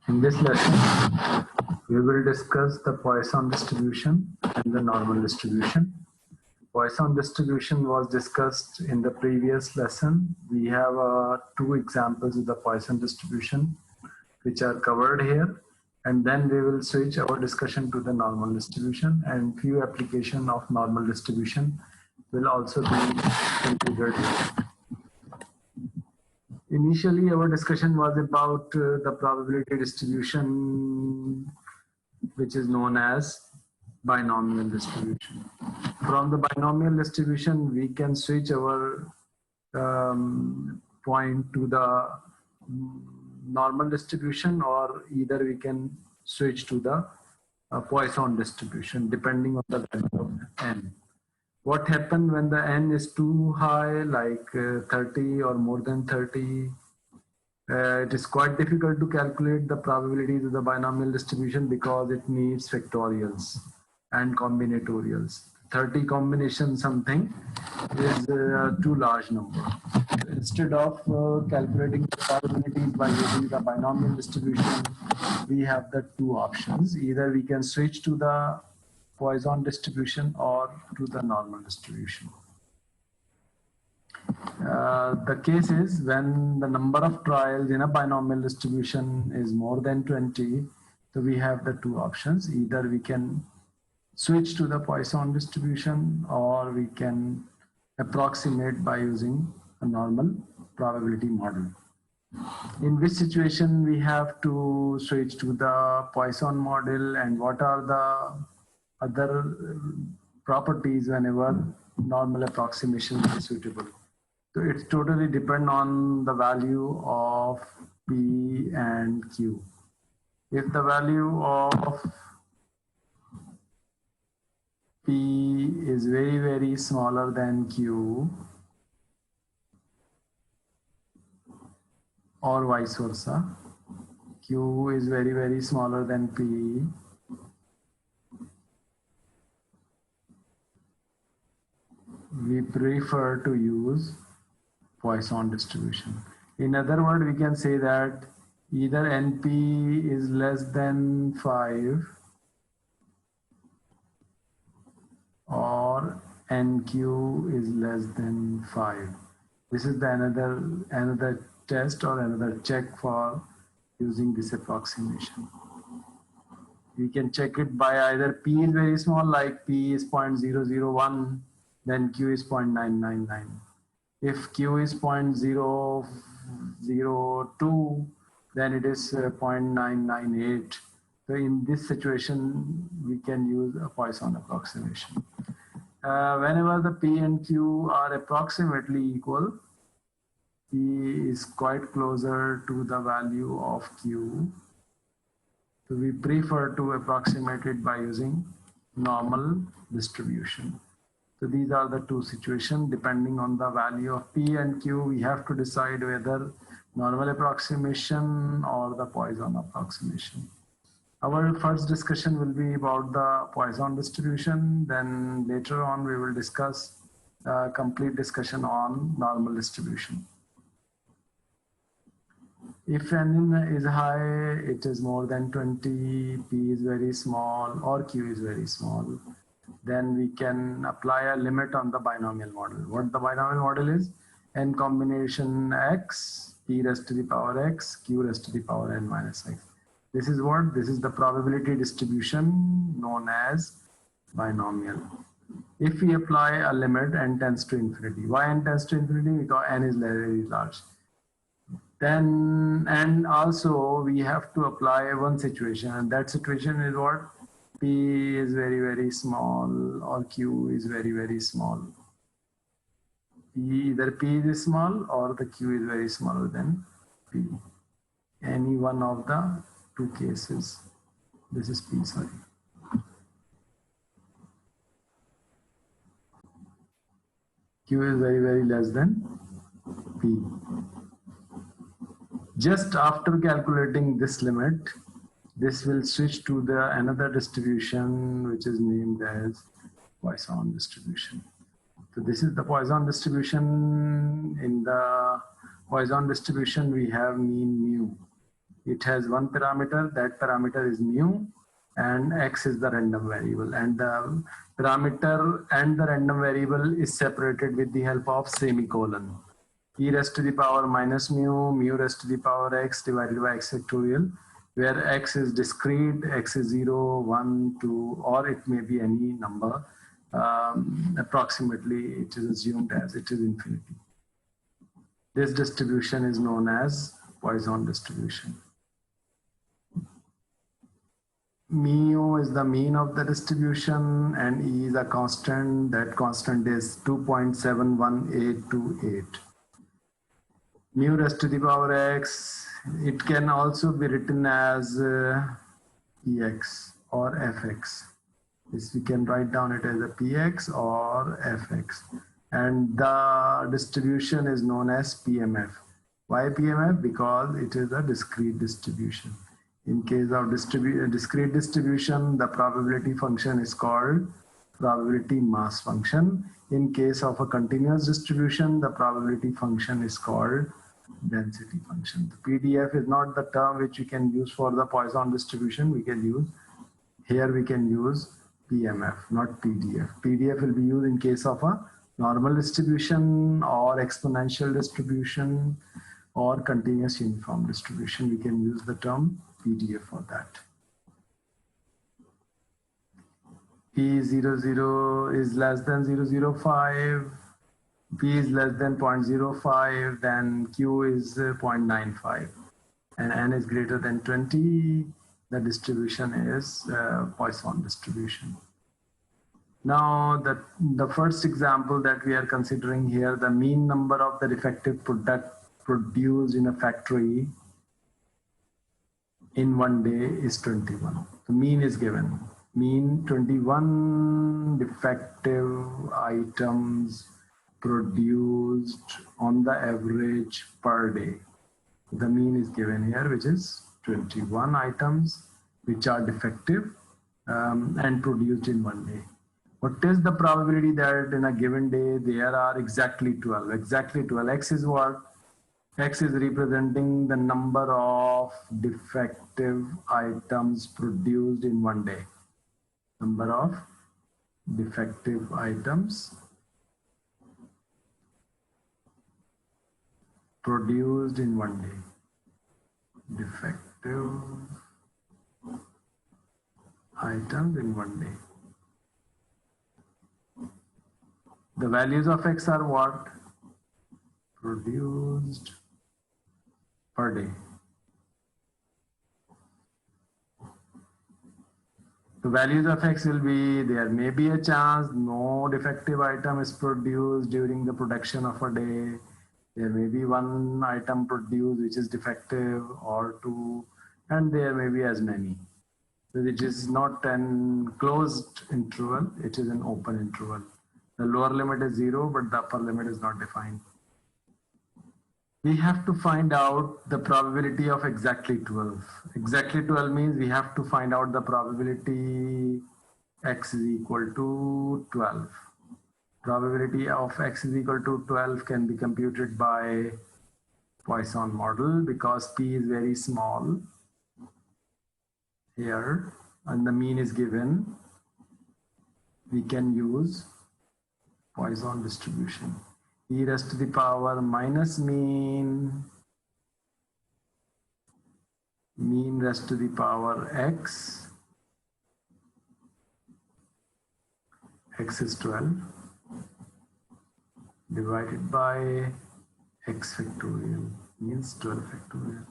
In this lesson, we will discuss the Poisson distribution and the normal distribution. Poisson distribution was discussed in the previous lesson. We have two examples of the Poisson distribution which are covered here, and then we will switch our discussion to the normal distribution, and few application of normal distribution will also be considered here. Initially, our discussion was about the probability distribution, which is known as binomial distribution. From the binomial distribution, we can switch our point to the normal distribution, or either we can switch to the Poisson distribution, depending on the value of n. What happens when the n is too high, like 30 or more than 30? It is quite difficult to calculate the probabilities of the binomial distribution because it needs factorials and combinatorials. 30 combination something is too large number. Instead of calculating the probabilities by using the binomial distribution, we have the two options. Either we can switch to the Poisson distribution or to the normal distribution. The case is when the number of trials in a binomial distribution is more than 20, so we have the two options. Either we can switch to the Poisson distribution, or we can approximate by using a normal probability model. In which situation we have to switch to the Poisson model, and what are the other properties whenever normal approximation is suitable. So it's totally depend on the value of P and Q. If the value of P is very, very smaller than Q, or vice versa, Q is very, very smaller than P, we prefer to use Poisson distribution. In other words, we can say that either NP is less than 5 or NQ is less than 5. This is the another test or another check for using this approximation. We can check it by either P is very small, like P is 0.001, then Q is 0.999. If Q is 0.002, then it is 0.998. So in this situation, we can use a Poisson approximation. Whenever the P and Q are approximately equal, P is quite closer to the value of Q. So we prefer to approximate it by using normal distribution. So these are the two situations. Depending on the value of P and Q, we have to decide whether normal approximation or the Poisson approximation. Our first discussion will be about the Poisson distribution. Then later on, we will discuss a complete discussion on normal distribution. If n is high, it is more than 20, P is very small, or Q is very small, then we can apply a limit on the binomial model. What the binomial model is? N combination x, P raised to the power x, Q raised to the power n minus x. This is what? This is the probability distribution known as binomial. If we apply a limit n tends to infinity. Why n tends to infinity? Because n is very large. Then, and also we have to apply one situation, and that situation is what? P is very, very small, or Q is very, very small. Either P is small or the Q is very smaller than P. Any one of the two cases. This is P, sorry. Q is very, very less than P. Just after calculating this limit, this will switch to the another distribution which is named as Poisson distribution. So this is the Poisson distribution. In the Poisson distribution, we have mean mu. it has one parameter, that parameter is mu, and x is the random variable, and the parameter and the random variable is separated with the help of semicolon. E raised to the power minus mu, mu raised to the power x divided by x factorial, where x is discrete, x is 0, 1, 2, or it may be any number. Approximately, it is assumed as it is infinity. This distribution is known as Poisson distribution. Mu is the mean of the distribution, and E is a constant. That constant is 2.71828. Mu raised to the power x, it can also be written as Ex or Fx. This we can write down it as a Px or Fx. And the distribution is known as PMF. Why PMF? Because it is a discrete distribution. In case of discrete distribution, the probability function is called probability mass function. In case of a continuous distribution, the probability function is called density function. The PDF is not the term which you can use for the Poisson distribution. We can use PMF, not PDF. PDF will be used in case of a normal distribution or exponential distribution or continuous uniform distribution. We can use the term PDF for that. P00 is less than 0.005, P is less than 0.05, then Q is 0.95, and N is greater than 20. The distribution is Poisson distribution. Now, the first example that we are considering here, the mean number of the defective product produced in a factory in one day is 21. The mean is given. Mean 21 defective items produced on the average per day. The mean is given here, which is 21 items which are defective and produced in one day. What is the probability that in a given day there are exactly 12? Exactly 12. X is what? X is representing the number of defective items produced in one day. Number of defective items produced in one day. Defective items in one day. The values of X are what? Produced per day. The values of X will be, there may be a chance no defective item is produced during the production of a day. There may be one item produced which is defective or two, and there may be as many. So it is not an closed interval, it is an open interval. The lower limit is 0, but the upper limit is not defined. We have to find out the probability of exactly 12. Exactly 12 means we have to find out the probability X is equal to 12. Probability of X is equal to 12 can be computed by Poisson model because P is very small here and the mean is given. We can use Poisson distribution. E raised to the power minus mean raised to the power x. X is 12 divided by x factorial means 12 factorial.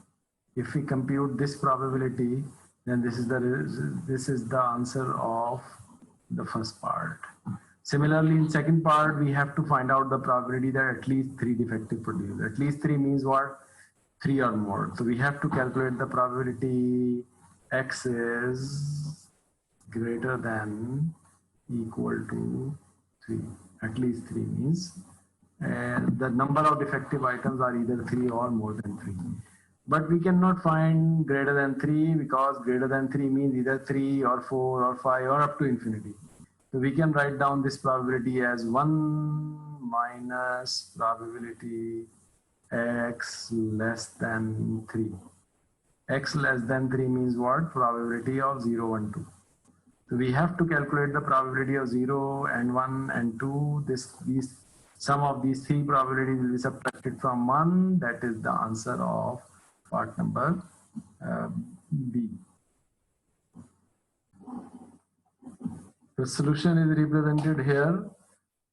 If we compute this probability, then this is the answer of the first part. Similarly, in second part, we have to find out the probability that at least 3 defective produced. At least 3 means what? 3 or more. So we have to calculate the probability X is greater than equal to 3. At least 3 means the number of defective items are either 3 or more than 3. But we cannot find greater than 3 because greater than 3 means either 3 or 4 or 5 or up to infinity. So we can write down this probability as 1 minus probability X less than 3. X less than 3 means what? Probability of 0, 1, 2. So we have to calculate the probability of 0 and 1 and 2. These sum of these three probabilities will be subtracted from 1. That is the answer of part number B. The solution is represented here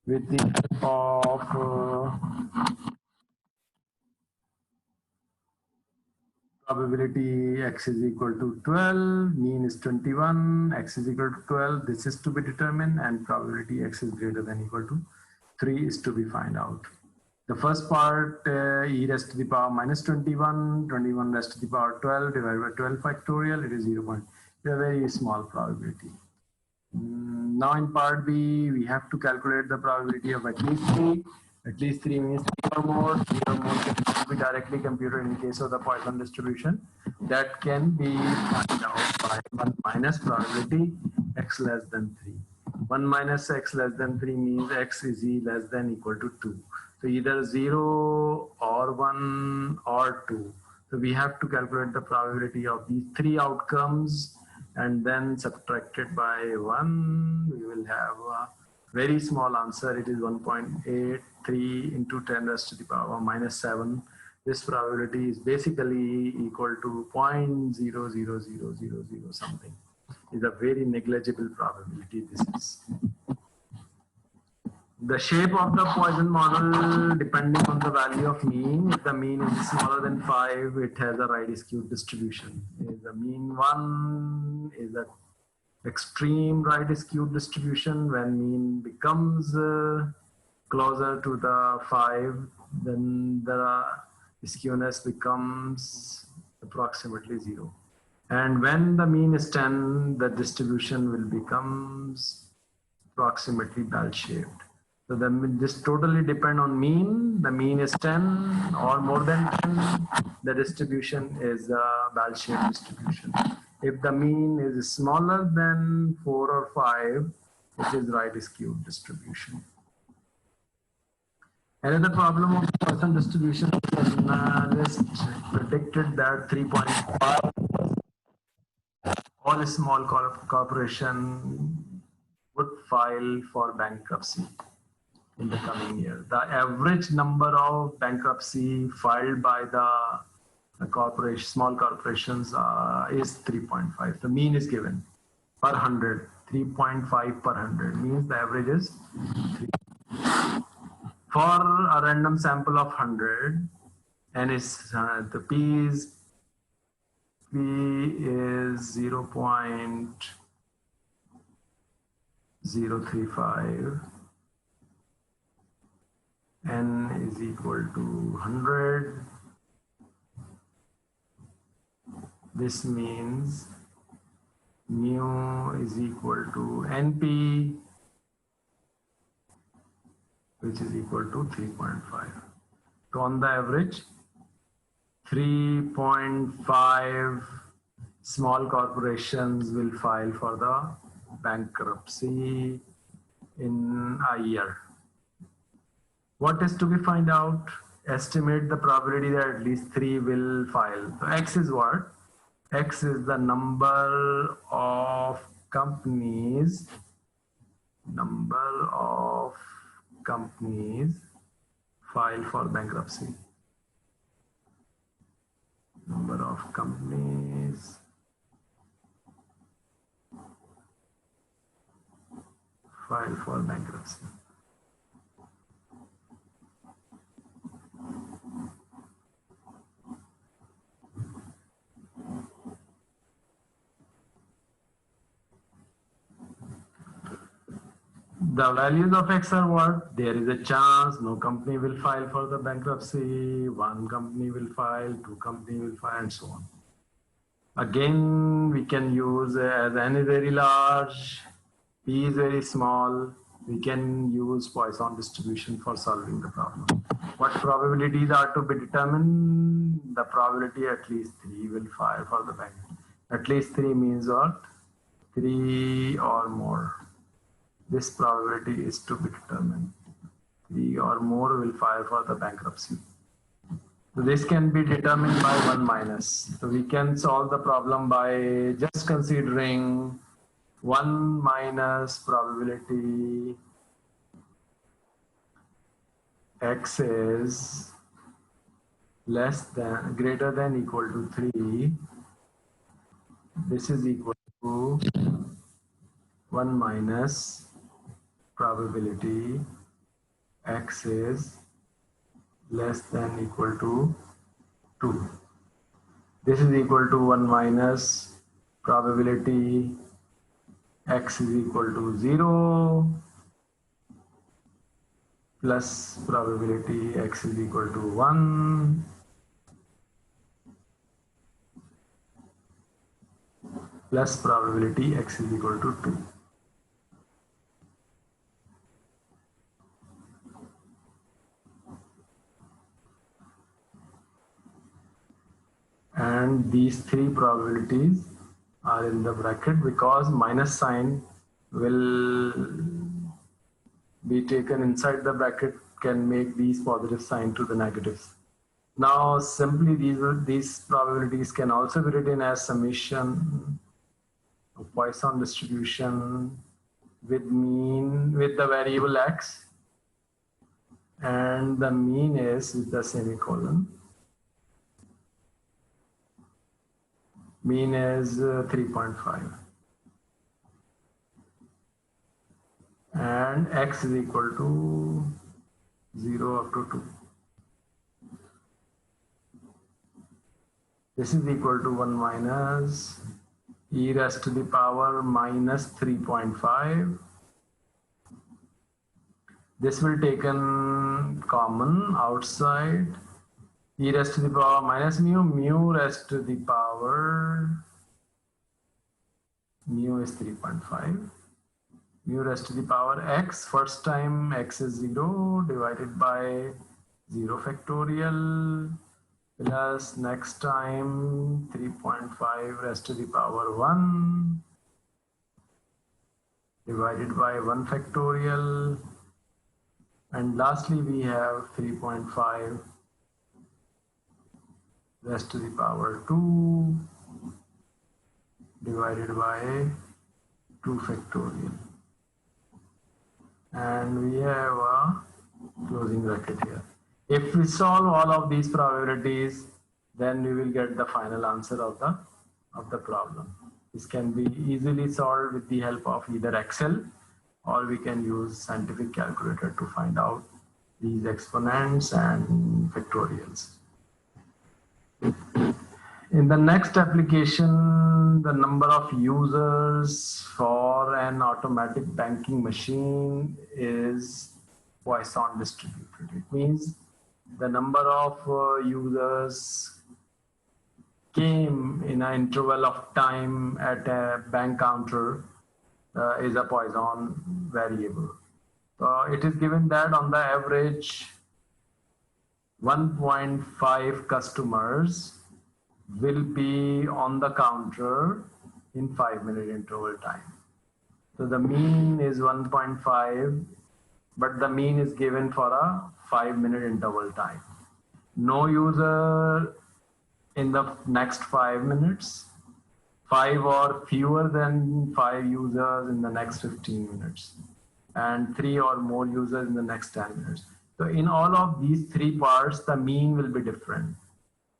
with the help of probability x is equal to 12, mean is 21, x is equal to 12, this is to be determined, and probability x is greater than or equal to 3 is to be found out. The first part, e raised to the power minus 21, 21 raised to the power 12 divided by 12 factorial, it is 0. It's a very small probability. Now in part B, we have to calculate the probability of at least 3. At least 3 means 3 or more. 3 or more can be directly computed in case of the Poisson distribution. That can be found out by 1 minus probability x less than 3. 1 minus x less than 3 means x is less than or equal to 2. So either 0 or 1 or 2. So we have to calculate the probability of these three outcomes and then subtracted by 1. We will have a very small answer. It is 1.83 into 10 raised to the power minus 7. This probability is basically equal to 0.00000 something. It's a very negligible probability. This is. The shape of the Poisson model depending on the value of mean. If the mean is smaller than 5, it has a right skewed distribution. If the mean 1 is a extreme right skewed distribution. When mean becomes closer to the 5, then the skewness becomes approximately 0. And when the mean is 10, the distribution will become approximately bell-shaped. So this totally depend on mean. The mean is 10 or more than 10. The distribution is a bell-shaped distribution. If the mean is smaller than 4 or 5, it is right skewed distribution. Another problem of Poisson distribution is the analyst predicted that 3.5 all small corporation would file for bankruptcy in the coming year. The average number of bankruptcy filed by the small corporations is 3.5. The mean is given per 100, 3.5 per 100 means the average is 3. For a random sample of 100, and the P is 0.035. N is equal to 100. This means mu is equal to NP, which is equal to 3.5. So on the average, 3.5 small corporations will file for the bankruptcy in a year. What is to be find out? Estimate the probability that at least 3 will file. So X is what? X is the number of companies file for bankruptcy. Number of companies file for bankruptcy. The values of X are what? There is a chance no company will file for the bankruptcy, 1 company will file, 2 company will file, and so on. Again, we can use as N is very large, P is very small, we can use Poisson distribution for solving the problem. What probabilities are to be determined? The probability at least 3 will file for the bankruptcy. At least 3 means what? 3 or more. This probability is to be determined. 3 or more will file for the bankruptcy. So this can be determined by 1 minus. So we can solve the problem by just considering 1 minus probability x is greater than equal to 3. This is equal to 1 minus probability x is less than equal to 2. This is equal to 1 minus probability x is equal to 0 plus probability x is equal to 1 plus probability x is equal to 2. And these three probabilities are in the bracket because minus sign will be taken inside the bracket, can make these positive sign to the negatives. Now simply these probabilities can also be written as summation of Poisson distribution with the variable x, and the mean is with the semicolon. Mean is 3.5 and x is equal to 0 up to 2. This is equal to 1 minus e raised to the power minus 3.5. This will taken common outside. E raised to the power minus mu raised to the power, mu is 3.5. Mu raised to the power x, first time x is 0 divided by 0 factorial plus next time 3.5 raised to the power 1 divided by 1 factorial, and lastly we have 3.5 raised to the power 2 divided by 2 factorial, and we have a closing bracket here. If we solve all of these probabilities, then we will get the final answer of the problem. This can be easily solved with the help of either Excel, or we can use scientific calculator to find out these exponents and factorials. In the next application, the number of users for an automatic banking machine is Poisson distributed. It means the number of users came in an interval of time at a bank counter is a Poisson variable. It is given that on the average 1.5 customers will be on the counter in 5-minute interval time. So the mean is 1.5, but the mean is given for a 5-minute interval time. No user in the next 5 minutes, 5 or fewer than 5 users in the next 15 minutes, and 3 or more users in the next 10 minutes. So in all of these 3 parts, the mean will be different.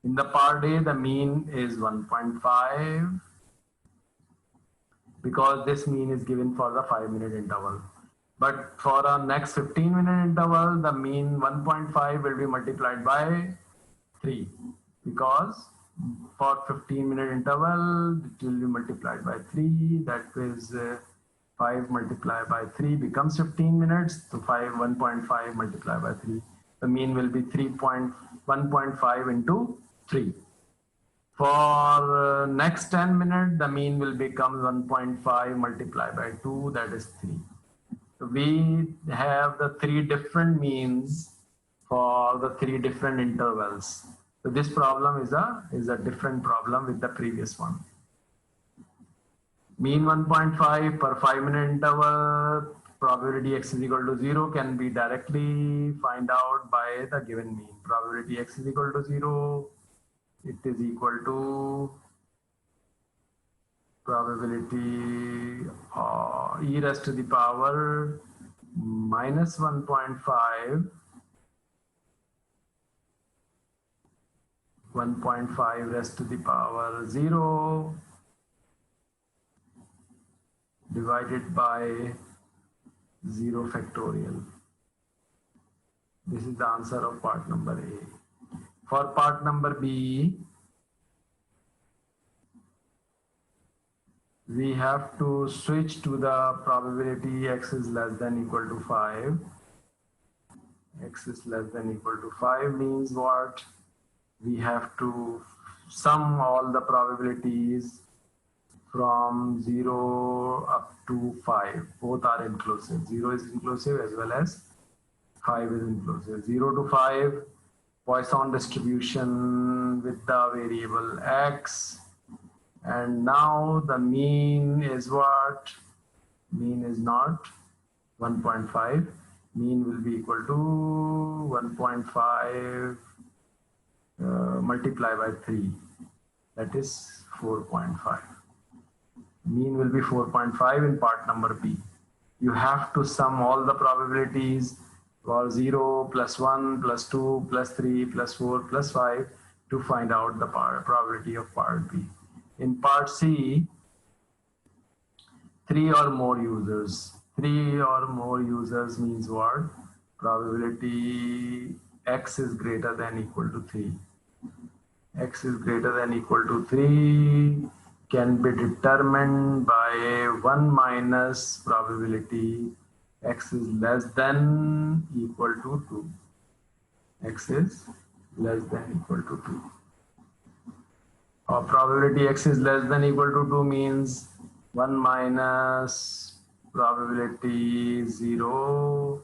In the part A, the mean is 1.5 because this mean is given for the 5-minute interval. But for our next 15-minute interval, the mean 1.5 will be multiplied by 3 because for 15-minute interval, it will be multiplied by 3. That is 5 multiplied by 3 becomes 15 minutes. So 1.5 multiplied by 3. The mean will be 1.5 into 3. For next 10 minutes, the mean will become 1.5 multiplied by 2, that is 3. So we have the 3 different means for the 3 different intervals. So this problem is a different problem with the previous one. Mean 1.5 per 5-minute interval, probability x is equal to 0 can be directly find out by the given mean. Probability x is equal to 0, it is equal to probability e raised to the power minus 1.5 raised to the power 0 divided by 0 factorial. This is the answer of part number A. For part number B, we have to switch to the probability x is less than equal to 5. X is less than equal to 5 means what? We have to sum all the probabilities from 0 up to 5. Both are inclusive. 0 is inclusive as well as 5 is inclusive. 0 to 5, Poisson distribution with the variable x. And now the mean is what? Mean is not 1.5. Mean will be equal to 1.5 multiplied by 3. That is 4.5. Mean will be 4.5 in part number B. You have to sum all the probabilities for 0, plus 1, plus 2, plus 3, plus 4, plus 5 to find out the probability of part B. In part C, 3 or more users. 3 or more users means what? Probability x is greater than equal to 3. X is greater than equal to 3 can be determined by 1 minus probability x is less than equal to 2. X is less than equal to 2. Or probability x is less than equal to 2 means 1 minus probability 0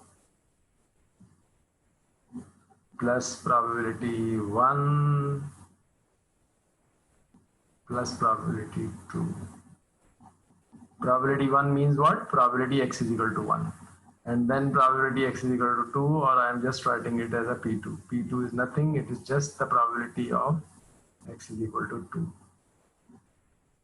plus probability 1 plus probability 2. Probability 1 means what? Probability x is equal to 1. And then probability x is equal to 2, or I am just writing it as a P2. P2 is nothing, it is just the probability of x is equal to 2.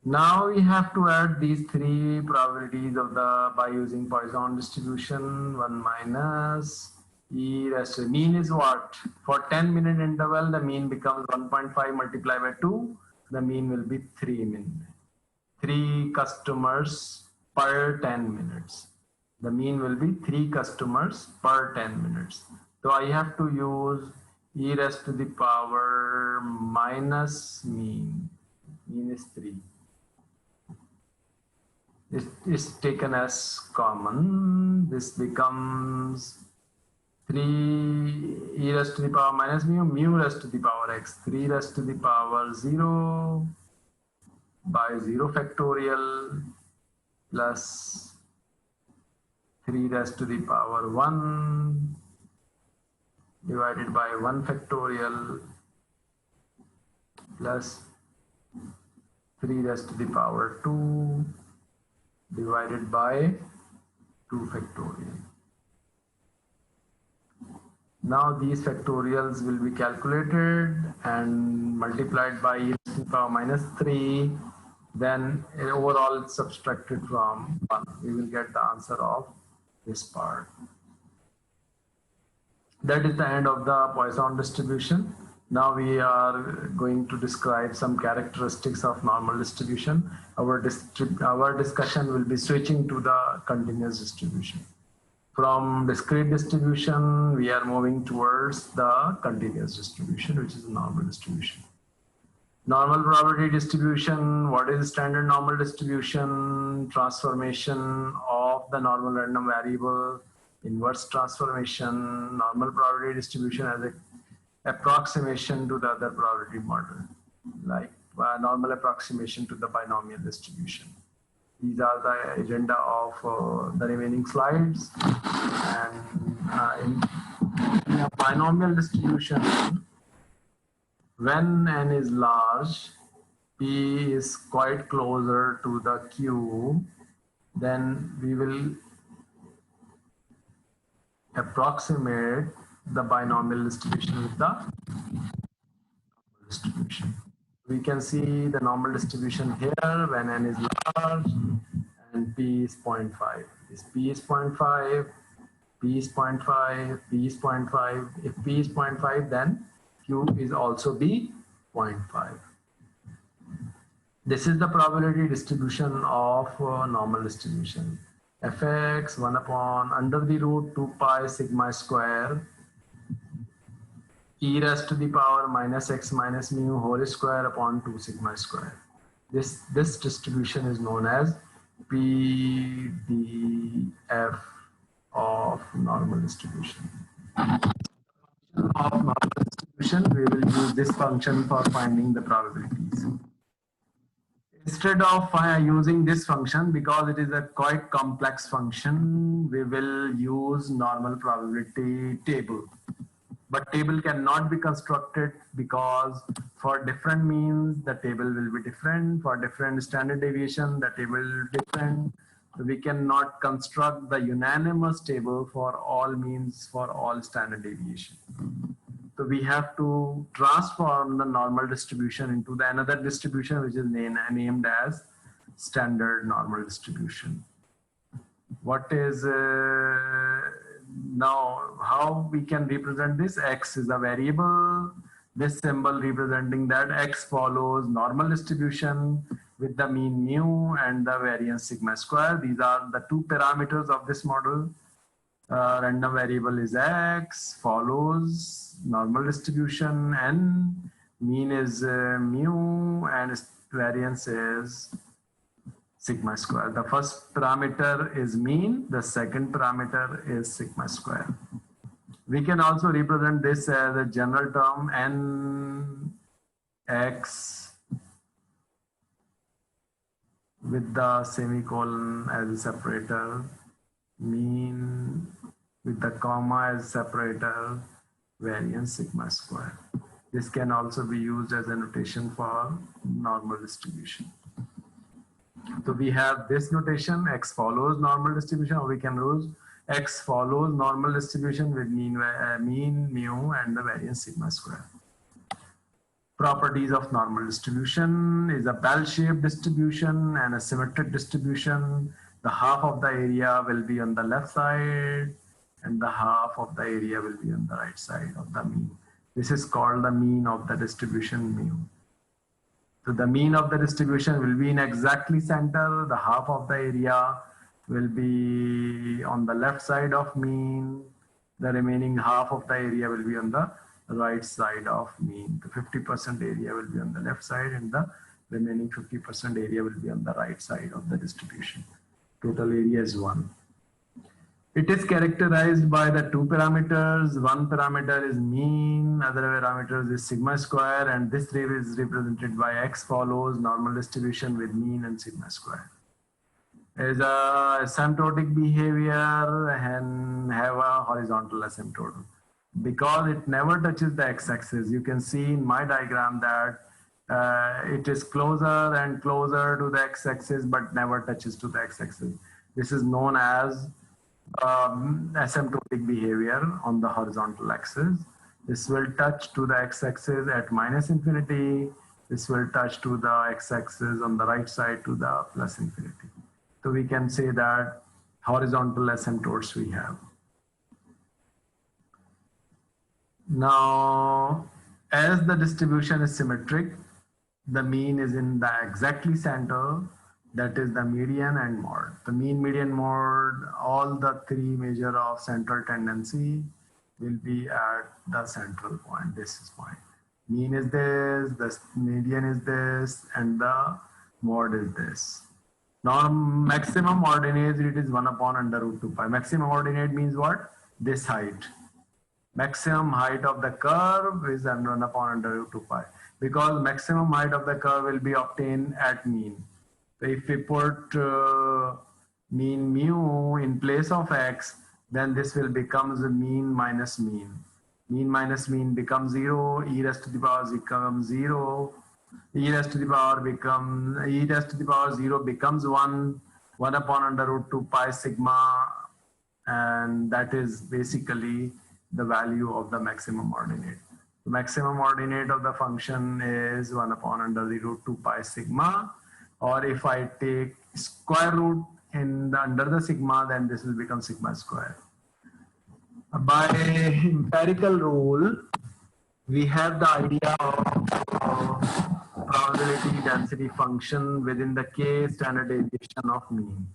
Now we have to add these 3 probabilities of the by using Poisson distribution. 1 minus e raised to mean is what? For 10-minute interval, the mean becomes 1.5 multiplied by 2. The mean will be 3 minutes. 3 customers per 10 minutes. The mean will be 3 customers per 10 minutes. So I have to use e raised to the power minus mean. Mean is 3. It is taken as common. This becomes 3 e raised to the power minus mu, mu raised to the power x. 3 raised to the power 0 by 0 factorial plus 3 raised to the power 1 divided by 1 factorial plus 3 raised to the power 2 divided by 2 factorial. Now these factorials will be calculated and multiplied by e to the power minus 3. Then overall subtracted from 1. We will get the answer of this part. That is the end of the Poisson distribution. Now we are going to describe some characteristics of normal distribution. Our discussion will be switching to the continuous distribution. From discrete distribution, we are moving towards the continuous distribution, which is a normal distribution. Normal probability distribution, what is standard normal distribution? Transformation of the normal random variable, inverse transformation, normal probability distribution as an approximation to the other probability model, like normal approximation to the binomial distribution. These are the agenda of the remaining slides. And in a binomial distribution, when n is large, p is quite closer to the q, then we will approximate the binomial distribution with the distribution. We can see the normal distribution here when n is large and p is 0.5. If p is 0.5, p is 0.5, p is 0.5. If p is 0.5, then q is also be 0.5. This is the probability distribution of normal distribution. Fx 1 upon under the root 2 pi sigma square e raised to the power minus x minus mu whole square upon 2 sigma square. This distribution is known as PDF of normal distribution. Of normal distribution, we will use this function for finding the probabilities. Instead of using this function, because it is a quite complex function, we will use normal probability table. But table cannot be constructed because for different means, the table will be different. For different standard deviation, the table will be different. So we cannot construct the unanimous table for all means, for all standard deviation. So we have to transform the normal distribution into the another distribution, which is named as standard normal distribution. What is now how we can represent this? X is a variable. This symbol representing that x follows normal distribution with the mean mu and the variance sigma square. These are the two parameters of this model. Random variable is x, follows normal distribution, and mean is mu, and variance is sigma square. The first parameter is mean, the second parameter is sigma square. We can also represent this as a general term n x with the semicolon as a separator, mean with the comma as separator, variance sigma square. This can also be used as a notation for normal distribution. So we have this notation, x follows normal distribution, or we can use x follows normal distribution with mean, mu, and the variance sigma square. Properties of normal distribution is a bell-shaped distribution and a symmetric distribution. The half of the area will be on the left side and the half of the area will be on the right side of the mean. This is called the mean of the distribution mu. So the mean of the distribution will be in exactly center. The half of the area will be on the left side of mean. The remaining half of the area will be on the right side of mean. The 50% area will be on the left side and the remaining 50% area will be on the right side of the distribution. Total area is 1. It is characterized by the two parameters. One parameter is mean, other parameter is sigma square, and this is represented by x follows normal distribution with mean and sigma square. Is a asymptotic behavior and have a horizontal asymptote because it never touches the x-axis. You can see in my diagram that it is closer and closer to the x-axis but never touches to the x-axis. This is known as asymptotic behavior on the horizontal axis. This will touch to the x-axis at minus infinity. This will touch to the x-axis on the right side to the plus infinity. So we can say that horizontal asymptotes we have. Now, as the distribution is symmetric, the mean is in the exactly center, that is the median and mode. The mean, median, mode, all the three measure of central tendency will be at the central point. This is point. Mean is this, the median is this, and the mode is this. Now, maximum ordinate it is 1 upon under root 2 pi. Maximum ordinate means what? This height. Maximum height of the curve is 1 upon under root 2 pi. Because maximum height of the curve will be obtained at mean. So if we put mean mu in place of x, then this will become the mean minus mean. Mean minus mean becomes 0, e raised to the power becomes 0, e raised to the power 0 becomes 1 upon under root 2 pi sigma and that is basically the value of the maximum ordinate. The maximum ordinate of the function is 1 upon under the root 2 pi sigma, or if I take square root in the under the sigma, then this will become sigma square. By empirical rule, we have the idea of probability density function within the k standard deviation of mean.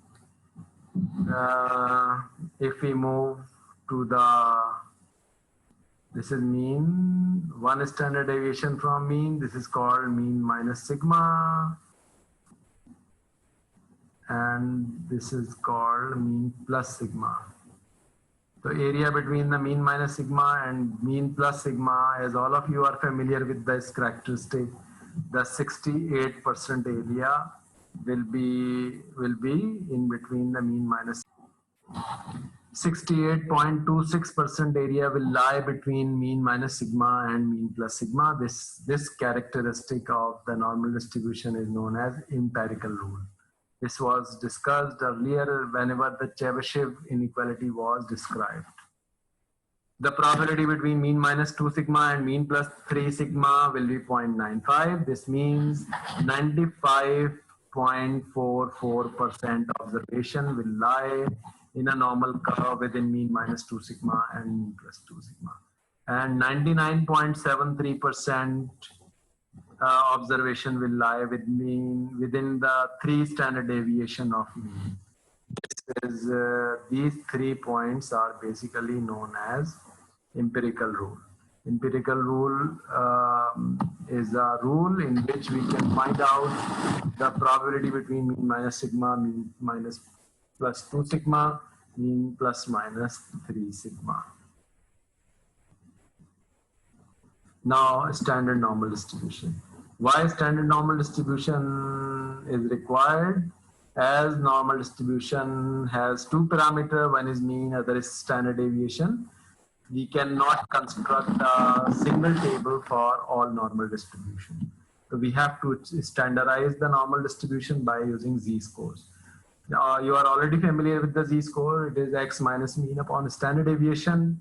If we move to this is mean, one standard deviation from mean, this is called mean minus sigma, and this is called mean plus sigma. So area between the mean minus sigma and mean plus sigma, as all of you are familiar with this characteristic, the 68% area will be in between the mean minus 68.26% area will lie between mean minus sigma and mean plus sigma. This characteristic of the normal distribution is known as empirical rule. This was discussed earlier whenever the Chebyshev inequality was described. The probability between mean minus 2 sigma and mean plus 3 sigma will be 0.95. This means 95.44% observation will lie in a normal curve within mean minus 2 sigma and mean plus 2 sigma. And 99.73% observation will lie within the 3 standard deviation of mean. These 3 points are basically known as empirical rule. Empirical rule is a rule in which we can find out the probability between mean minus sigma, mean minus plus 2 sigma, mean plus minus 3 sigma. Now, standard normal distribution. Why standard normal distribution is required? As normal distribution has 2 parameters, one is mean, other is standard deviation. We cannot construct a single table for all normal distribution. So we have to standardize the normal distribution by using z-scores. You are already familiar with the z-score. It is x minus mean upon standard deviation.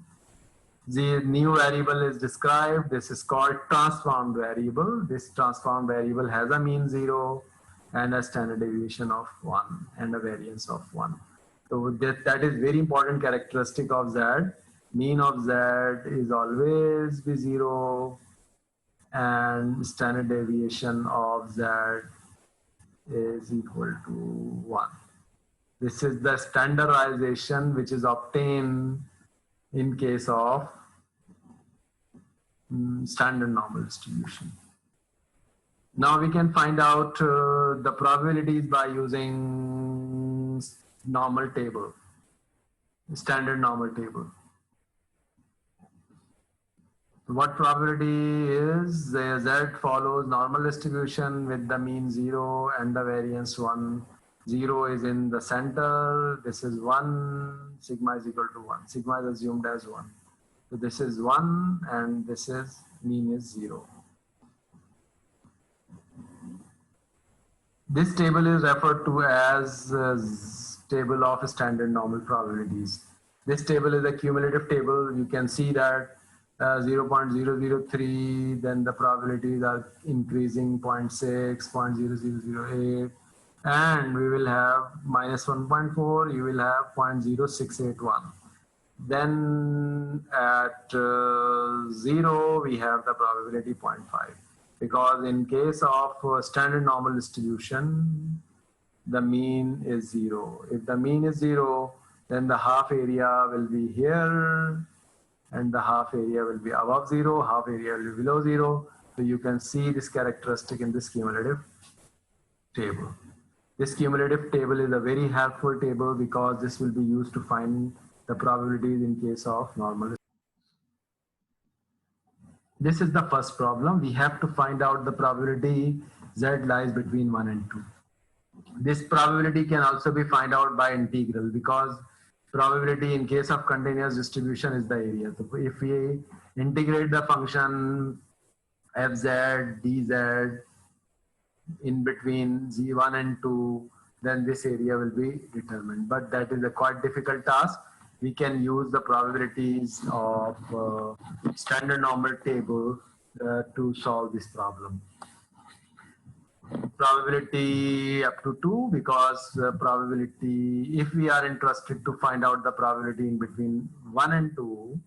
The new variable is described. This is called transformed variable. This transformed variable has a mean 0 and a standard deviation of 1 and a variance of 1. So that is very important characteristic of Z. Mean of Z is always be 0 and standard deviation of Z is equal to 1. This is the standardization which is obtained in case of standard normal distribution. Now we can find out the probabilities by using normal table, standard normal table. What probability is? Z follows normal distribution with the mean 0 and the variance 1. 0 is in the center. This is 1. Sigma is equal to 1. Sigma is assumed as 1. So this is 1 and this is mean is 0. This table is referred to as table of standard normal probabilities. This table is a cumulative table. You can see that 0.003, then the probabilities are increasing 0.6, 0.0008, and we will have minus 1.4, you will have 0.0681. Then at 0, we have the probability 0.5. Because in case of standard normal distribution, the mean is 0. If the mean is 0, then the half area will be here, and the half area will be above 0, half area will be below 0. So you can see this characteristic in this cumulative table. This cumulative table is a very helpful table because this will be used to find the probabilities in case of normal. This is the first problem. We have to find out the probability Z lies between 1 and 2. This probability can also be found out by integral because probability in case of continuous distribution is the area. So if we integrate the function fz dz in between z1 and 2, then this area will be determined. But that is a quite difficult task. we can use the probabilities of standard normal table to solve this problem. Probability up to 2, because probability, if we are interested to find out the probability in between 1 and 2,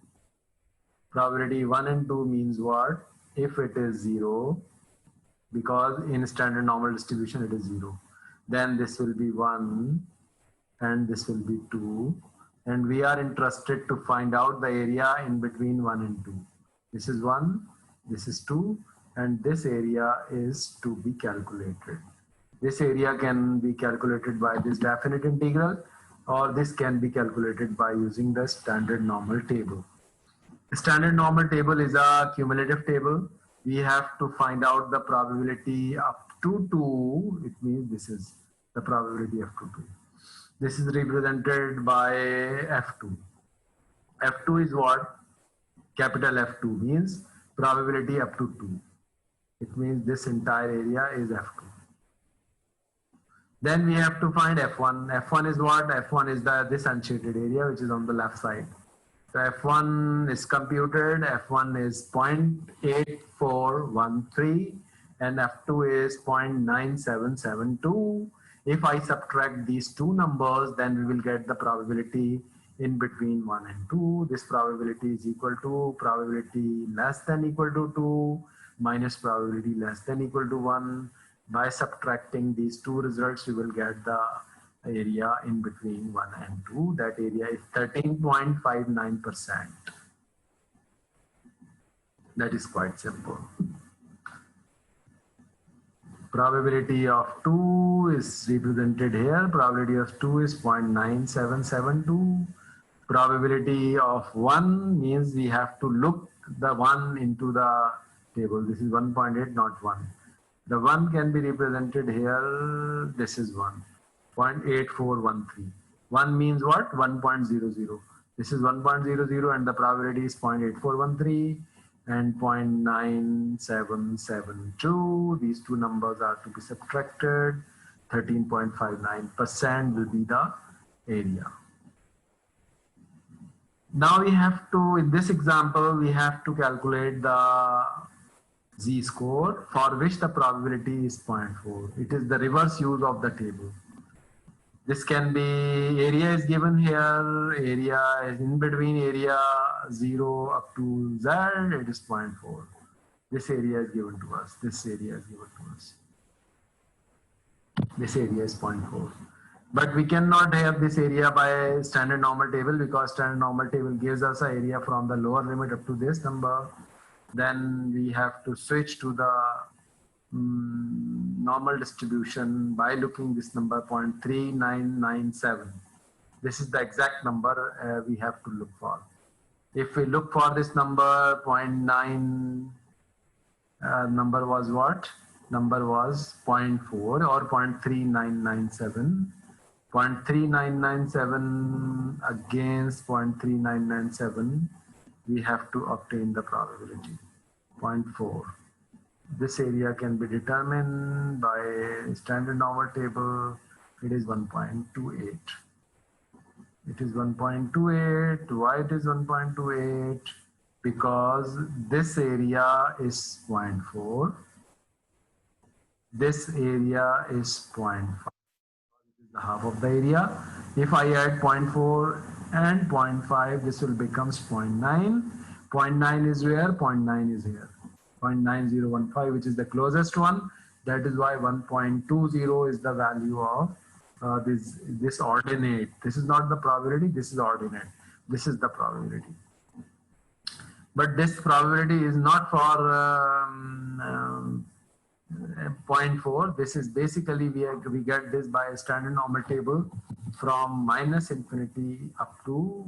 probability 1 and 2 means what? If it is 0, because in standard normal distribution it is 0, then this will be 1 and this will be 2, and we are interested to find out the area in between 1 and 2. This is 1, this is 2, and this area is to be calculated. This area can be calculated by this definite integral, or this can be calculated by using the standard normal table. The standard normal table is a cumulative table. We have to find out the probability up to 2. It means this is the probability up to 2. This is represented by F2. F2 is what? Capital F2 means probability up to 2. It means this entire area is F2. Then we have to find F1. F1 is what? F1 is this unshaded area which is on the left side. So F1 is computed. F1 is 0.8413 and F2 is 0.9772. If I subtract these two numbers, then we will get the probability in between 1 and 2. This probability is equal to probability less than equal to 2 minus probability less than equal to 1. By subtracting these two results, we will get the area in between 1 and 2. That area is 13.59%. That is quite simple. Probability of 2 is represented here. Probability of 2 is 0.9772. Probability of 1 means we have to look the 1 into the table. This is 1.8, not 1. The 1 can be represented here. This is 1. 0.8413. 1 means what? 1.00. This is 1.00 and the probability is 0.8413 and 0.9772. These two numbers are to be subtracted. 13.59% will be the area. Now we have to, in this example, we have to calculate the z-score for which the probability is 0.4. It is the reverse use of the table. This can be, area is given here, area is in between area 0 up to z, it is 0.4. This area is given to us, this area is given to us. This area is 0.4. But we cannot have this area by standard normal table, because standard normal table gives us an area from the lower limit up to this number. Then we have to switch to the normal distribution by looking this number 0.3997. This is the exact number we have to look for. If we look for this number, 0.9 number was what? Number was 0.4 or 0.3997. 0.3997 against 0.3997, we have to obtain the probability, 0.4. This area can be determined by standard normal table. It is 1.28. It is 1.28. Why it is 1.28? Because this area is 0.4. This area is 0.5. The half of the area. If I add 0.4 and 0.5, this will become 0.9. 0.9 is where? 0.9 is here. 0.9015, which is the closest one. That is why 1.20 is the value of this ordinate. This is not the probability, this is ordinate. This is the probability. But this probability is not for 0.4. This is basically we get this by a standard normal table from -infinity up to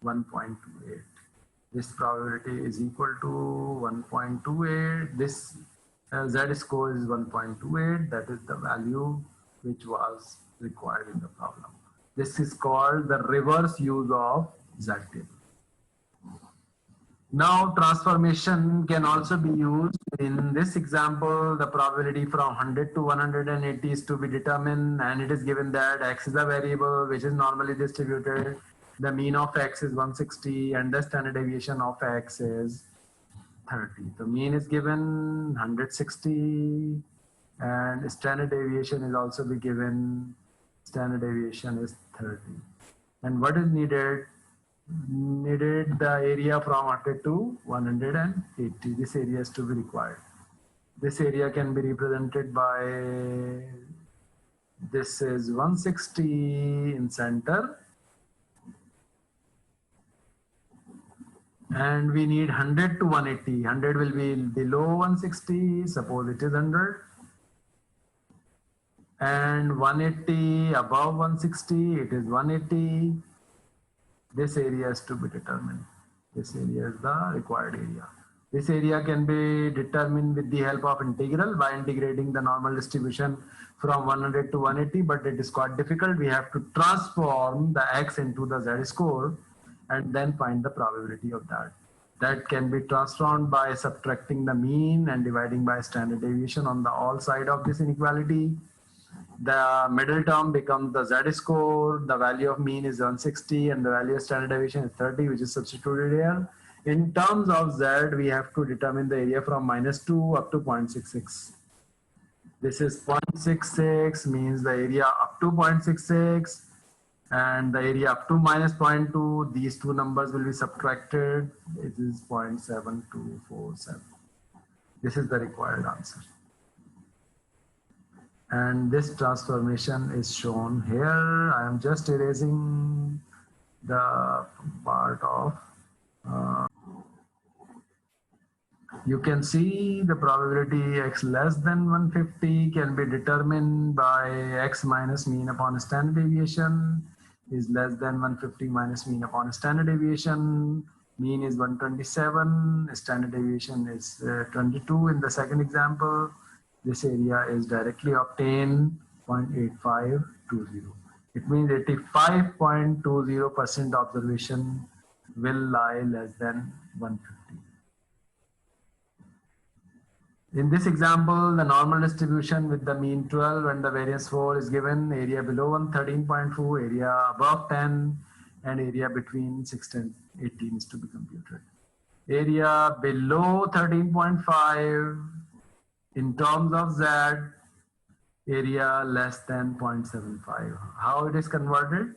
1.28. This probability is equal to 1.28. This Z score is 1.28. That is the value which was required in the problem. This is called the reverse use of Z table. Now transformation can also be used. In this example, the probability from 100 to 180 is to be determined, and it is given that X is a variable which is normally distributed. The mean of X is 160 and the standard deviation of X is 30. The mean is given 160 and standard deviation is also be given. Standard deviation is 30. And what is needed? Needed the area from 100 to 180. This area is to be required. This area can be represented by, this is 160 in center. And we need 100 to 180. 100 will be below 160. Suppose it is 100. And 180 above 160. It is 180. This area is to be determined. This area is the required area. This area can be determined with the help of integral by integrating the normal distribution from 100 to 180. But it is quite difficult. We have to transform the X into the Z-score and then find the probability of that. That can be transformed by subtracting the mean and dividing by standard deviation on the all side of this inequality. The middle term becomes the Z-score. The value of mean is 160 and the value of standard deviation is 30, which is substituted here. In terms of Z, we have to determine the area from -2 up to 0.66. This is 0.66 means the area up to 0.66. And the area up to -0.2, these two numbers will be subtracted. It is 0.7247. This is the required answer. And this transformation is shown here. I am just erasing the part of, you can see the probability X less than 150 can be determined by X minus mean upon standard deviation is less than 150 minus mean upon standard deviation. Mean is 127, standard deviation is 22 in the second example. This area is directly obtained 0.8520. It means 85.20% observation will lie less than 150. In this example, the normal distribution with the mean 12 and the variance 4 is given. Area below 13.2, area above 10, and area between 6 and 18 is to be computed. Area below 13.5 in terms of Z, area less than 0.75. How it is converted?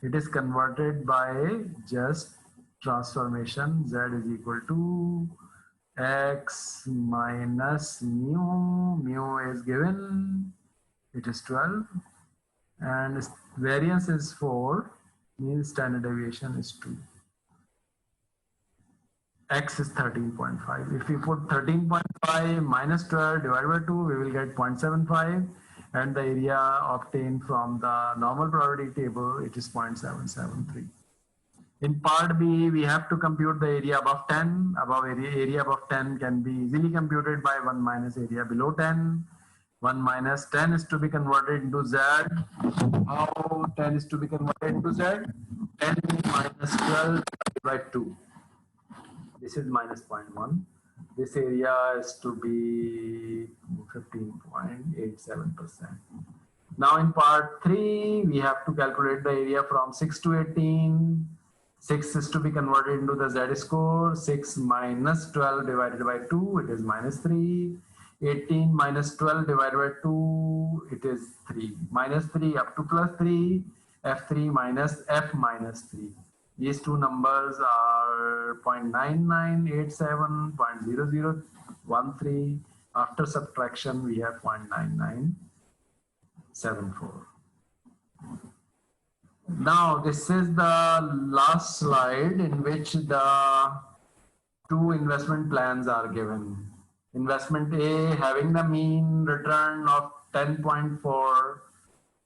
It is converted by just transformation. Z is equal to X minus mu. Mu is given, it is 12, and variance is 4, means standard deviation is 2. X is 13.5. If we put 13.5 minus 12 divided by 2, we will get 0.75, and the area obtained from the normal probability table, it is 0.773. In part B, we have to compute the area above 10. Area above 10 can be easily computed by 1 minus area below 10. 1 minus 10 is to be converted into Z. How 10 is to be converted into Z? 10 minus 12 by 2. This is minus 0.1. This area is to be 15.87%. Now in part 3, we have to calculate the area from 6 to 18. 6 is to be converted into the Z-score. 6 minus 12 divided by 2, it is minus 3. 18 minus 12 divided by 2, it is 3. Minus 3 up to plus 3, F3 minus F minus 3. These two numbers are 0.9987, 0.0013. After subtraction, we have 0.9974. Now, this is the last slide in which the two investment plans are given. Investment A having the mean return of 10.4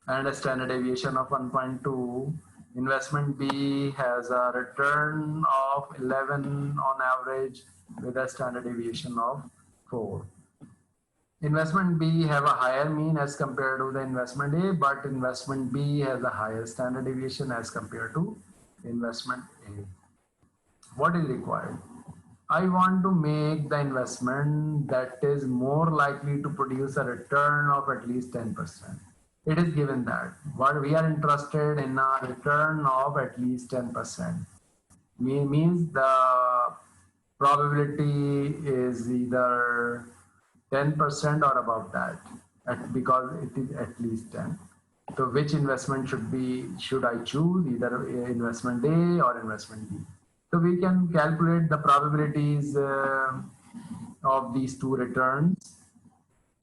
and a standard deviation of 1.2. Investment B has a return of 11 on average with a standard deviation of 4. Investment B have a higher mean as compared to the investment A, but investment B has a higher standard deviation as compared to investment A. What is required? I want to make the investment that is more likely to produce a return of at least 10%. it is given that what we are interested in a return of at least 10%. Means the probability is either 10% or above that, because it is at least 10. So which investment should I choose, either investment A or investment B? So we can calculate the probabilities of these two returns.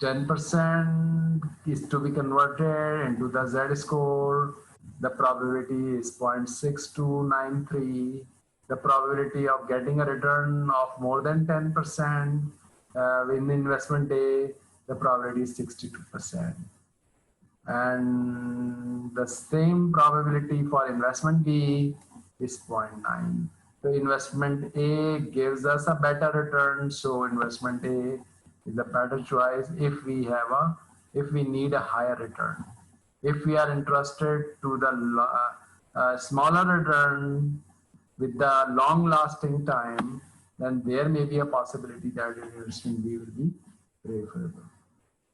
10% is to be converted into the Z-score. The probability is 0.6293. The probability of getting a return of more than 10% in investment A, the probability is 62%. And the same probability for investment B is 0.9. So investment A gives us a better return. So investment A is a better choice if we need a higher return. If we are interested to the smaller return with the long lasting time, then there may be a possibility that investment B will be preferable.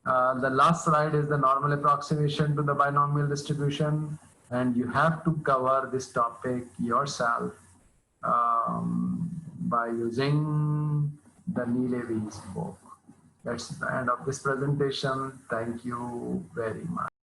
The last slide is the normal approximation to the binomial distribution, and you have to cover this topic yourself by using the Neil Levy's book. That's the end of this presentation. Thank you very much.